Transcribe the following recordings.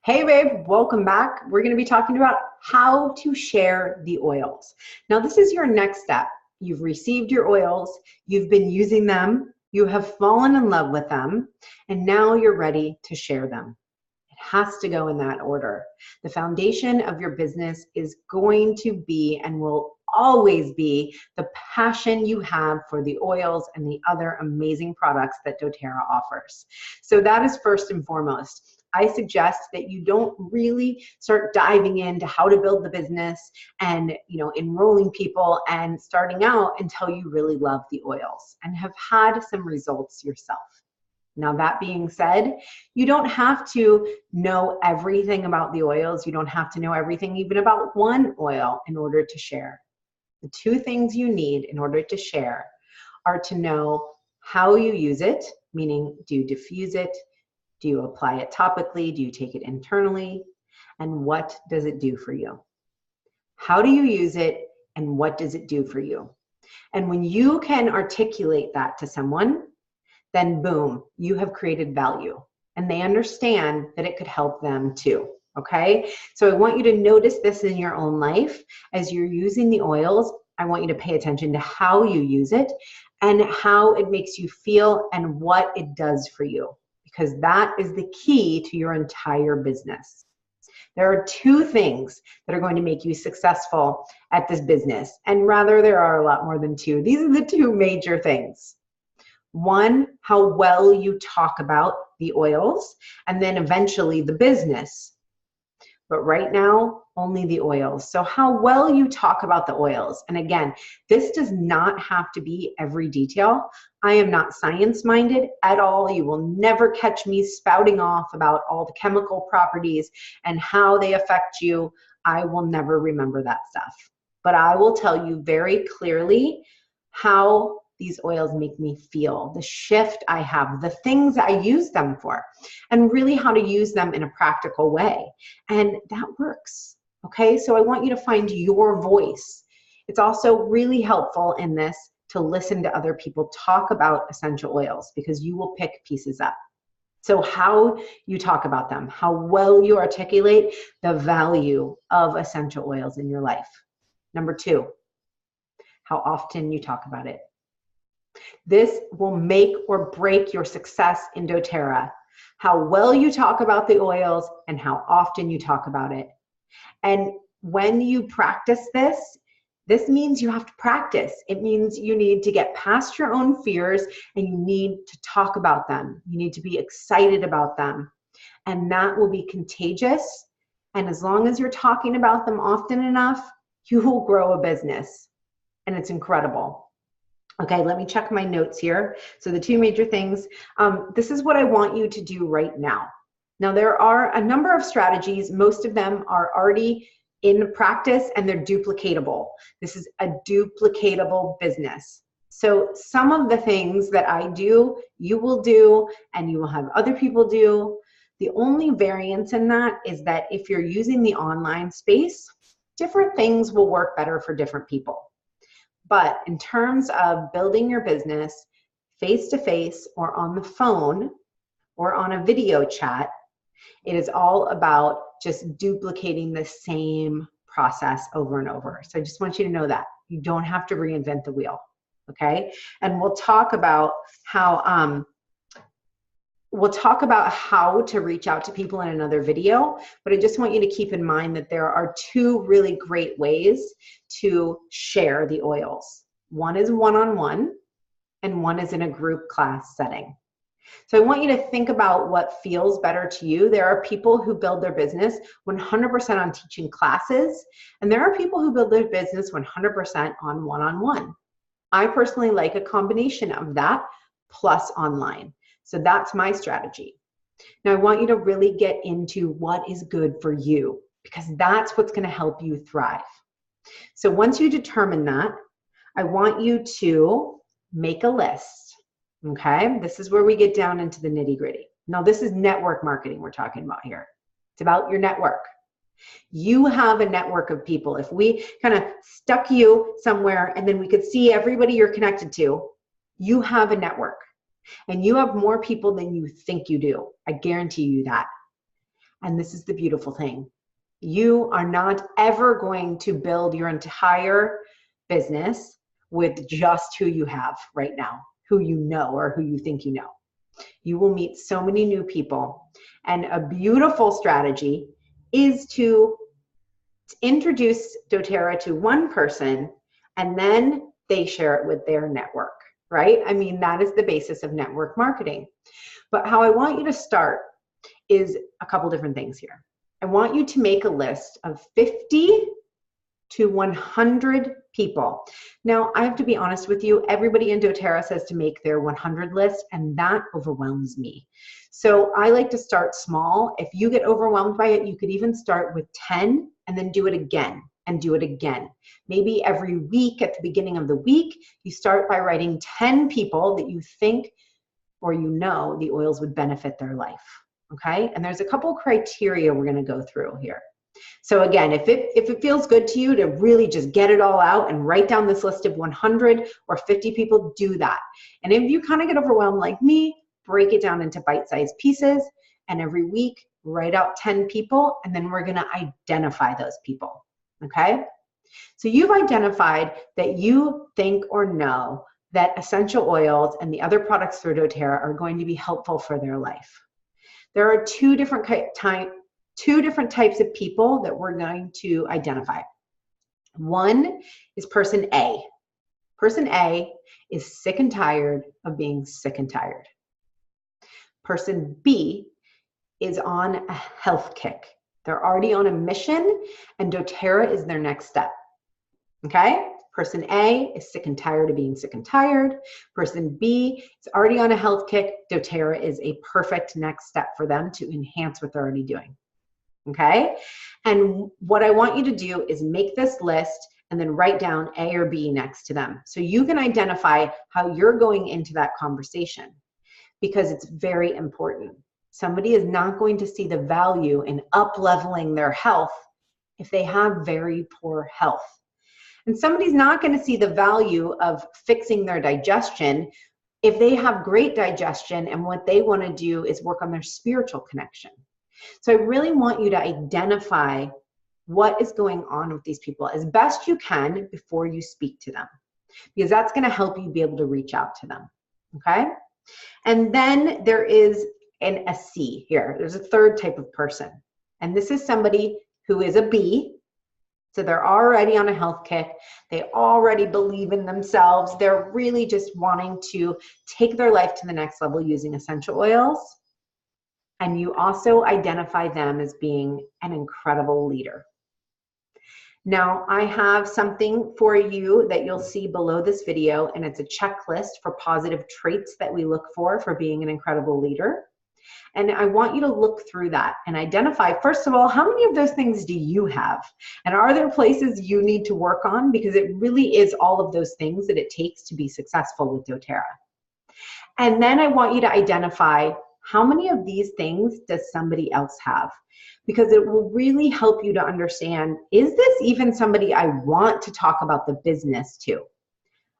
Hey babe, welcome back. We're going to be talking about how to share the oils. Now this is your next step. You've received your oils, you've been using them, you have fallen in love with them, and now you're ready to share them. It has to go in that order. The foundation of your business is going to be and will always be the passion you have for the oils and the other amazing products that doTERRA offers. So that is first and foremost. I suggest that you don't really start diving into how to build the business and enrolling people and starting out until you really love the oils and have had some results yourself. Now that being said, you don't have to know everything about the oils. You don't have to know everything even about one oil in order to share. The two things you need in order to share are to know how you use it, meaning do you diffuse it? Do you apply it topically? Do you take it internally? And what does it do for you? How do you use it and what does it do for you? And when you can articulate that to someone, then boom, you have created value and they understand that it could help them too. Okay, so I want you to notice this in your own life as you're using the oils. I want you to pay attention to how you use it and how it makes you feel and what it does for you, because that is the key to your entire business. There are two things that are going to make you successful at this business, and rather there are a lot more than two. These are the two major things. One, how well you talk about the oils, and then eventually the business. But right now, only the oils. So how well you talk about the oils. And again, this does not have to be every detail. I am not science-minded at all. You will never catch me spouting off about all the chemical properties and how they affect you. I will never remember that stuff. But I will tell you very clearly how these oils make me feel, the shift I have, the things I use them for, and really how to use them in a practical way. And that works, okay? So I want you to find your voice. It's also really helpful in this to listen to other people talk about essential oils because you will pick pieces up. So how you talk about them, how well you articulate the value of essential oils in your life. Number two, how often you talk about it. This will make or break your success in doTERRA. How well you talk about the oils and how often you talk about it. And when you practice this, this means you have to practice. It means you need to get past your own fears and you need to talk about them. You need to be excited about them. And that will be contagious. And as long as you're talking about them often enough, you will grow a business. And it's incredible. Okay, let me check my notes here. So the two major things, this is what I want you to do right now. Now there are a number of strategies. Most of them are already in practice and they're duplicatable. This is a duplicatable business. So some of the things that I do, you will do, and you will have other people do. The only variance in that is that if you're using the online space, different things will work better for different people. But in terms of building your business face-to-face or on the phone or on a video chat, it is all about just duplicating the same process over and over. So I just want you to know that. You don't have to reinvent the wheel, okay? And we'll talk about how to reach out to people in another video, but I just want you to keep in mind that there are two really great ways to share the oils. One is one-on-one and one is in a group class setting. So I want you to think about what feels better to you. There are people who build their business 100% on teaching classes, and there are people who build their business 100% on one-on-one. I personally like a combination of that plus online. So that's my strategy. Now I want you to really get into what is good for you because that's what's going to help you thrive. So once you determine that, I want you to make a list. Okay, this is where we get down into the nitty-gritty. Now this is network marketing we're talking about here. It's about your network. You have a network of people. If we kind of stuck you somewhere and then we could see everybody you're connected to, you have a network. And you have more people than you think you do. I guarantee you that. And this is the beautiful thing. You are not ever going to build your entire business with just who you have right now, who you know or who you think you know. You will meet so many new people. And a beautiful strategy is to introduce doTERRA to one person and then they share it with their network, right? I mean, that is the basis of network marketing. But how I want you to start is a couple different things here. I want you to make a list of 50 to 100 people. Now, I have to be honest with you, everybody in doTERRA says to make their 100 list, and that overwhelms me. So I like to start small. If you get overwhelmed by it, you could even start with 10 and then do it again and do it again. Maybe every week at the beginning of the week, you start by writing 10 people that you think or you know the oils would benefit their life, okay? And there's a couple criteria we're gonna go through here. So again, if it feels good to you to really just get it all out and write down this list of 100 or 50 people, do that. And if you kind of get overwhelmed like me, break it down into bite-sized pieces, and every week write out 10 people, and then we're gonna identify those people, okay? So you've identified that you think or know that essential oils and the other products through doTERRA are going to be helpful for their life. There are two different types of people that we're going to identify. One is person A. Person A is sick and tired of being sick and tired. Person B is on a health kick. They're already on a mission, and doTERRA is their next step. Okay? Person A is sick and tired of being sick and tired. Person B is already on a health kick. doTERRA is a perfect next step for them to enhance what they're already doing. Okay? And what I want you to do is make this list and then write down A or B next to them. So you can identify how you're going into that conversation, because it's very important. Somebody is not going to see the value in up-leveling their health if they have very poor health. And somebody's not going to see the value of fixing their digestion if they have great digestion and what they want to do is work on their spiritual connection. So I really want you to identify what is going on with these people as best you can before you speak to them, because that's going to help you be able to reach out to them, okay? And then there is a C here. There's a third type of person, and this is somebody who is a B. So they're already on a health kick. They already believe in themselves. They're really just wanting to take their life to the next level using essential oils. And you also identify them as being an incredible leader. Now, I have something for you that you'll see below this video, and it's a checklist for positive traits that we look for being an incredible leader. And I want you to look through that and identify, first of all, how many of those things do you have? And are there places you need to work on? Because it really is all of those things that it takes to be successful with doTERRA. And then I want you to identify how many of these things does somebody else have? Because it will really help you to understand, is this even somebody I want to talk about the business to?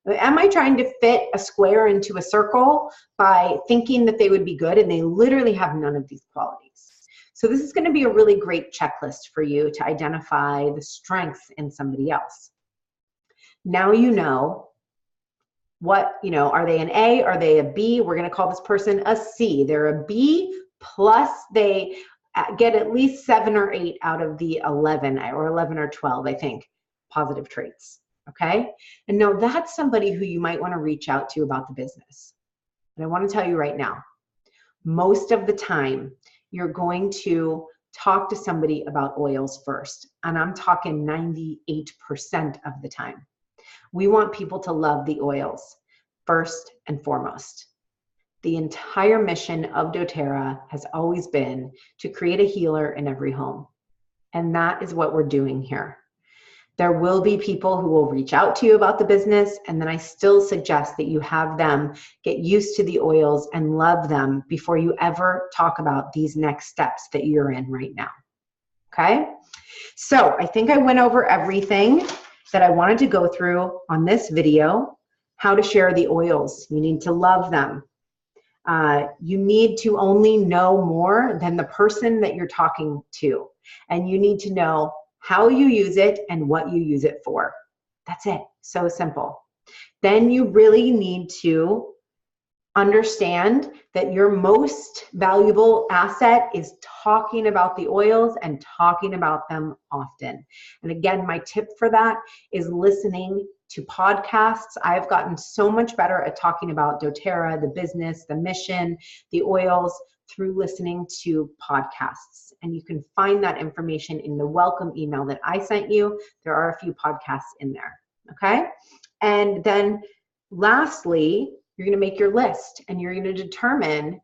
Am I trying to fit a square into a circle by thinking that they would be good and they literally have none of these qualities? So this is going to be a really great checklist for you to identify the strengths in somebody else. Now you know what, are they an A? Are they a B? We're going to call this person a C. They're a B plus they get at least 7 or 8 out of the 11 or 12, I think, positive traits. Okay? And now that's somebody who you might want to reach out to about the business. And I want to tell you right now, most of the time, you're going to talk to somebody about oils first. And I'm talking 98% of the time. We want people to love the oils first and foremost. The entire mission of doTERRA has always been to create a healer in every home. And that is what we're doing here. There will be people who will reach out to you about the business, and then I still suggest that you have them get used to the oils and love them before you ever talk about these next steps that you're in right now. Okay? So I think I went over everything that I wanted to go through on this video. How to share the oils. You need to love them. You need to only know more than the person that you're talking to. And you need to know how you use it and what you use it for. That's it. So simple. Then you really need to understand that your most valuable asset is talking about the oils and talking about them often. And again, my tip for that is listening to podcasts. I've gotten so much better at talking about doTERRA, the business, the mission, the oils through listening to podcasts. And you can find that information in the welcome email that I sent you. There are a few podcasts in there, okay? And then lastly, you're going to make your list and you're going to determine,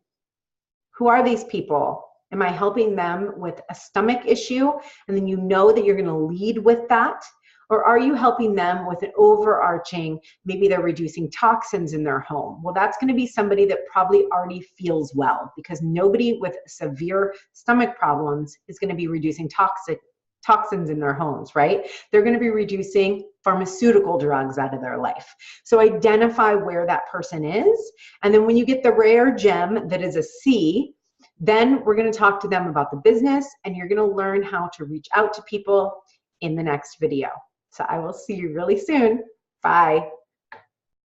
who are these people? Am I helping them with a stomach issue? And then you know that you're going to lead with that. Or are you helping them with an overarching, maybe they're reducing toxins in their home? Well, that's going to be somebody that probably already feels well, because nobody with severe stomach problems is going to be reducing toxins in their homes, right? They're going to be reducing pharmaceutical drugs out of their life. So identify where that person is. And then when you get the rare gem that is a C, then we're going to talk to them about the business, and you're going to learn how to reach out to people in the next video. So I will see you really soon. Bye.